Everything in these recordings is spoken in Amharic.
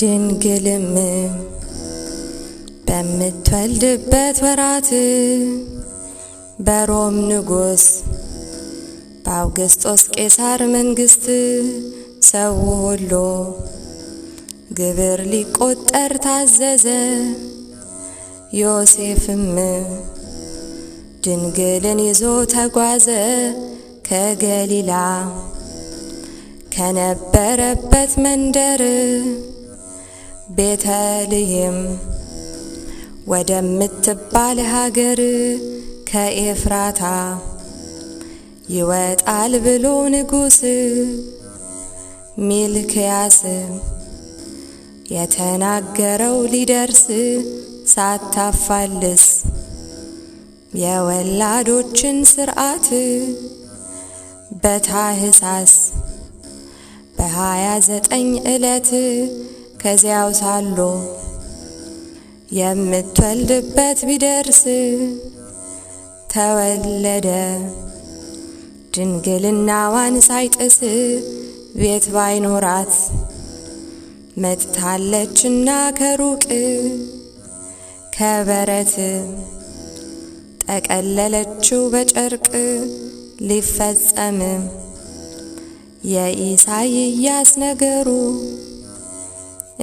ድንግልም በምትወልድበት ወራት በሮም ንጉስ በአውግስጦስ ቄሳር መንግስት ሰው ሁሉ ግብር ሊቆጠር ታዘዘ። ዮሴፍም ድንግልን ይዞ ተጓዘ ከገሊላ ከነበረበት መንደር ቤተልሔም ወደምትባል ሀገር ከኤፍራታ ይወጣል ብሎ ንጉስ ሚልክያስ የተናገረው ሊደርስ ሳታፋልስ የወላዶችን ሥርዓት በታኅሳስ በ29 ዕለት ከዚያው ሳሉ የምትወልድበት ቢደርስ ተወለደ። ድንግልናዋን ሳይጥስ ቤት ባይኖራት መጥታለችና ከሩቅ ከበረት ጠቀለለችው በጨርቅ ሊፈጸም የኢሳይያስ ነገሩ።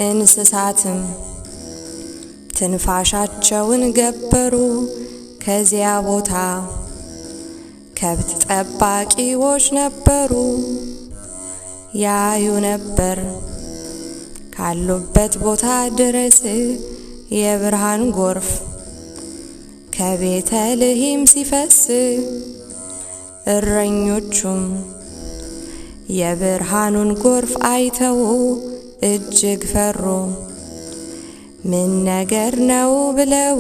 እንስሳትም ትንፋሻቸውን ገበሩ ከዚያ ቦታ ከብት ጠባቂዎች ነበሩ። ያዩ ነበር ካሉበት ቦታ ድረስ የብርሃን ጎርፍ ከቤተልሔም ሲፈስ። እረኞቹም የብርሃኑን ጎርፍ አይተው እጅግ ፈሩ። ምን ነገር ነው ብለው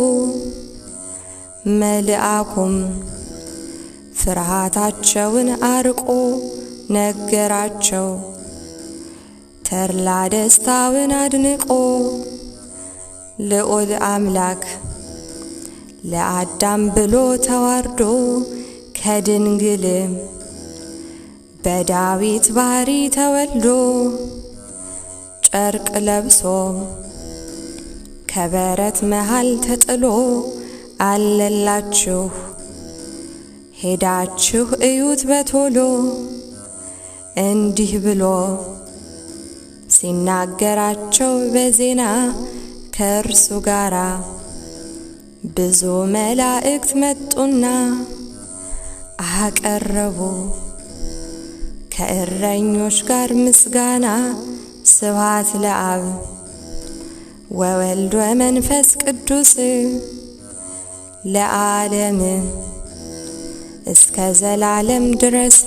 መልአኩም ፍርሃታቸውን አርቆ ነገራቸው። ተድላ ደስታውን አድንቆ ልዑል አምላክ ለአዳም ብሎ ተዋርዶ ከድንግል በዳዊት ባሕሪ ተወልዶ ጨርቅ ለብሶ ከበረት መሃል ተጥሎ አለላችሁ ሄዳችሁ እዩት በቶሎ። እንዲህ ብሎ ሲናገራቸው በዜና ከእርሱ ጋራ ብዙ መላእክት መጡና አቀረቡ ከእረኞች ጋር ምስጋና። ስብሐት ለአብ ወወልድ ወመንፈስ ቅዱስ ለዓለም እስከ ዘላለም ድረስ